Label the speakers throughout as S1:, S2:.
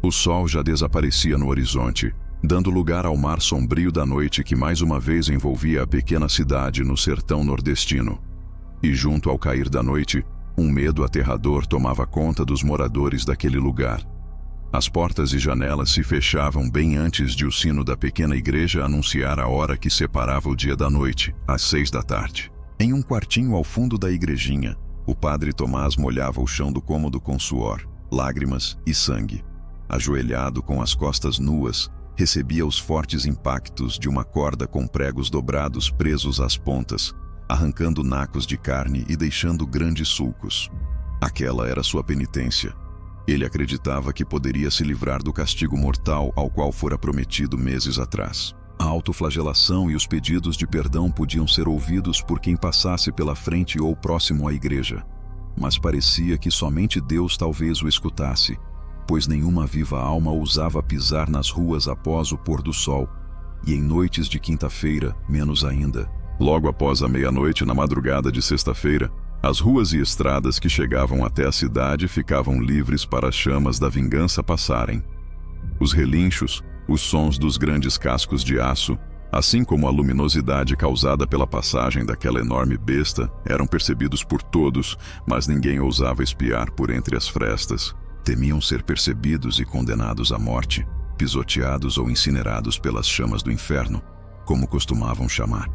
S1: O sol já desaparecia no horizonte, dando lugar ao mar sombrio da noite que mais uma vez envolvia a pequena cidade no sertão nordestino. E junto ao cair da noite, um medo aterrador tomava conta dos moradores daquele lugar. As portas e janelas se fechavam bem antes de o sino da pequena igreja anunciar a hora que separava o dia da noite, às 6 da tarde. Em um quartinho ao fundo da igrejinha, o padre Tomás molhava o chão do cômodo com suor, lágrimas e sangue. Ajoelhado com as costas nuas, recebia os fortes impactos de uma corda com pregos dobrados presos às pontas, arrancando nacos de carne e deixando grandes sulcos. Aquela era sua penitência. Ele acreditava que poderia se livrar do castigo mortal ao qual fora prometido meses atrás. A autoflagelação e os pedidos de perdão podiam ser ouvidos por quem passasse pela frente ou próximo à igreja. Mas parecia que somente Deus talvez o escutasse, pois nenhuma viva alma ousava pisar nas ruas após o pôr do sol, e em noites de quinta-feira, menos ainda. Logo após a meia-noite na madrugada de sexta-feira, as ruas e estradas que chegavam até a cidade ficavam livres para as chamas da vingança passarem. Os relinchos, os sons dos grandes cascos de aço, assim como a luminosidade causada pela passagem daquela enorme besta, eram percebidos por todos, mas ninguém ousava espiar por entre as frestas. Temiam ser percebidos e condenados à morte, pisoteados ou incinerados pelas chamas do inferno, como costumavam chamar.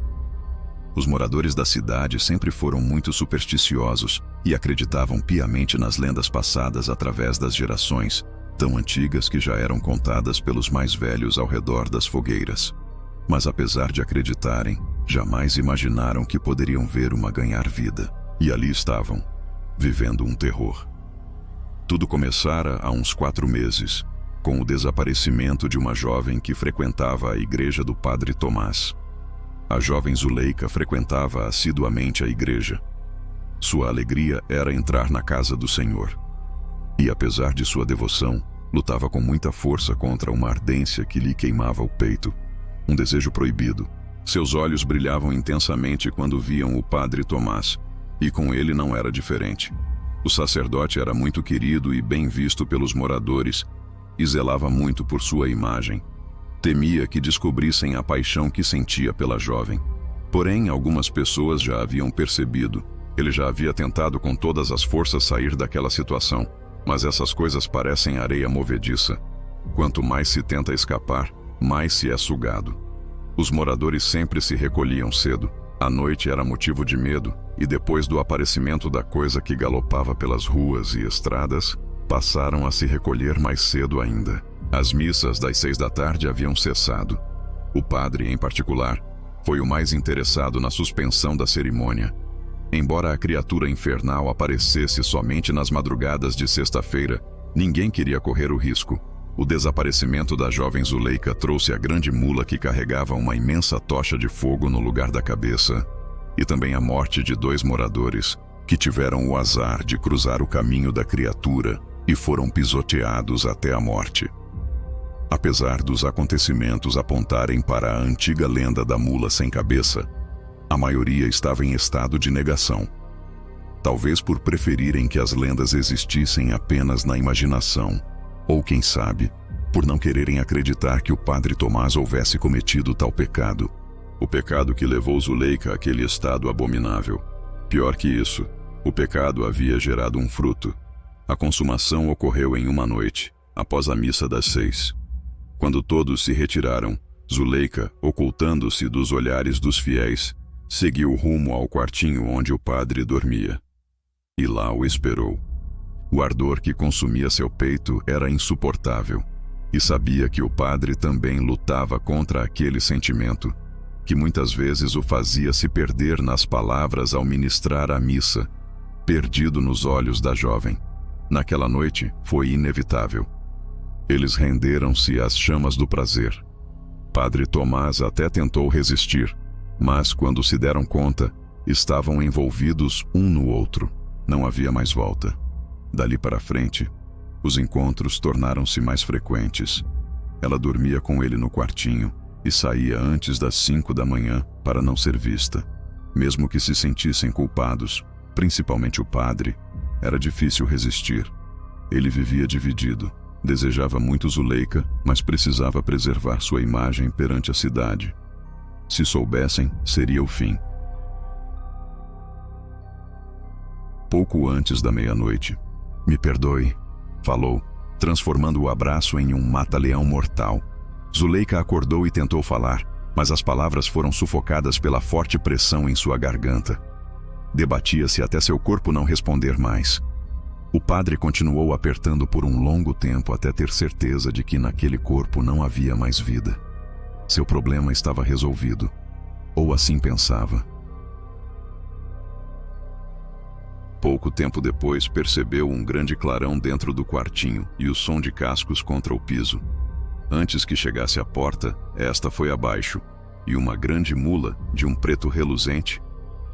S1: Os moradores da cidade sempre foram muito supersticiosos e acreditavam piamente nas lendas passadas através das gerações, tão antigas que já eram contadas pelos mais velhos ao redor das fogueiras. Mas apesar de acreditarem, jamais imaginaram que poderiam ver uma ganhar vida. E ali estavam, vivendo um terror. Tudo começara há uns 4 meses, com o desaparecimento de uma jovem que frequentava a igreja do padre Tomás. A jovem Zuleika frequentava assiduamente a igreja. Sua alegria era entrar na casa do Senhor. E apesar de sua devoção, lutava com muita força contra uma ardência que lhe queimava o peito, um desejo proibido. Seus olhos brilhavam intensamente quando viam o padre Tomás, e com ele não era diferente. O sacerdote era muito querido e bem visto pelos moradores, e zelava muito por sua imagem. Temia que descobrissem a paixão que sentia pela jovem. Porém, algumas pessoas já haviam percebido. Ele já havia tentado com todas as forças sair daquela situação, mas essas coisas parecem areia movediça. Quanto mais se tenta escapar, mais se é sugado. Os moradores sempre se recolhiam cedo. A noite era motivo de medo, e depois do aparecimento da coisa que galopava pelas ruas e estradas, passaram a se recolher mais cedo ainda. As missas das 6 da tarde haviam cessado. O padre, em particular, foi o mais interessado na suspensão da cerimônia. Embora a criatura infernal aparecesse somente nas madrugadas de sexta-feira, ninguém queria correr o risco. O desaparecimento da jovem Zuleika trouxe a grande mula que carregava uma imensa tocha de fogo no lugar da cabeça, e também a morte de 2 moradores, que tiveram o azar de cruzar o caminho da criatura e foram pisoteados até a morte. Apesar dos acontecimentos apontarem para a antiga lenda da mula sem cabeça, a maioria estava em estado de negação. Talvez por preferirem que as lendas existissem apenas na imaginação, ou quem sabe, por não quererem acreditar que o padre Tomás houvesse cometido tal pecado. O pecado que levou Zuleika àquele estado abominável. Pior que isso, o pecado havia gerado um fruto. A consumação ocorreu em uma noite, após a missa das 6. Quando todos se retiraram, Zuleika, ocultando-se dos olhares dos fiéis, seguiu rumo ao quartinho onde o padre dormia. E lá o esperou. O ardor que consumia seu peito era insuportável, e sabia que o padre também lutava contra aquele sentimento, que muitas vezes o fazia se perder nas palavras ao ministrar a missa, perdido nos olhos da jovem. Naquela noite foi inevitável. Eles renderam-se às chamas do prazer. Padre Tomás até tentou resistir, mas quando se deram conta, estavam envolvidos um no outro. Não havia mais volta. Dali para frente, os encontros tornaram-se mais frequentes. Ela dormia com ele no quartinho e saía antes das 5 da manhã para não ser vista. Mesmo que se sentissem culpados, principalmente o padre, era difícil resistir. Ele vivia dividido. Desejava muito Zuleika, mas precisava preservar sua imagem perante a cidade. Se soubessem, seria o fim. Pouco antes da meia-noite. "Me perdoe", falou, transformando o abraço em um mata-leão mortal. Zuleika acordou e tentou falar, mas as palavras foram sufocadas pela forte pressão em sua garganta. Debatia-se até seu corpo não responder mais. O padre continuou apertando por um longo tempo até ter certeza de que naquele corpo não havia mais vida. Seu problema estava resolvido, ou assim pensava. Pouco tempo depois, percebeu um grande clarão dentro do quartinho e o som de cascos contra o piso. Antes que chegasse à porta, esta foi abaixo, e uma grande mula, de um preto reluzente,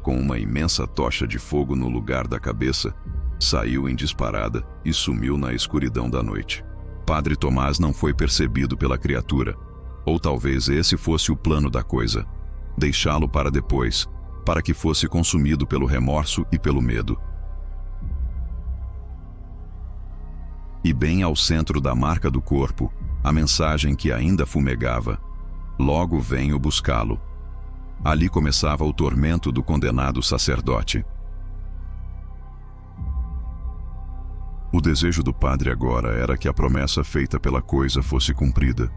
S1: com uma imensa tocha de fogo no lugar da cabeça, saiu em disparada e sumiu na escuridão da noite. Padre Tomás não foi percebido pela criatura, ou talvez esse fosse o plano da coisa, deixá-lo para depois, para que fosse consumido pelo remorso e pelo medo. E bem ao centro da marca do corpo, a mensagem que ainda fumegava: "Logo venho buscá-lo." Ali começava o tormento do condenado sacerdote. O desejo do padre agora era que a promessa feita pela coisa fosse cumprida.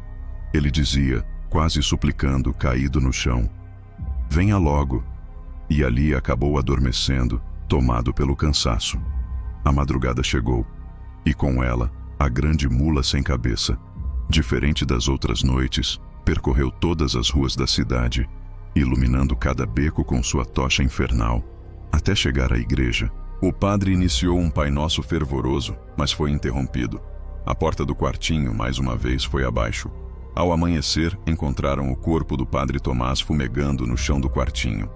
S1: Ele dizia, quase suplicando, caído no chão: "Venha logo." E ali acabou adormecendo, tomado pelo cansaço. A madrugada chegou, e com ela, a grande mula sem cabeça. Diferente das outras noites, percorreu todas as ruas da cidade, iluminando cada beco com sua tocha infernal, até chegar à igreja. O padre iniciou um Pai Nosso fervoroso, mas foi interrompido. A porta do quartinho, mais uma vez, foi abaixo. Ao amanhecer, encontraram o corpo do padre Tomás fumegando no chão do quartinho.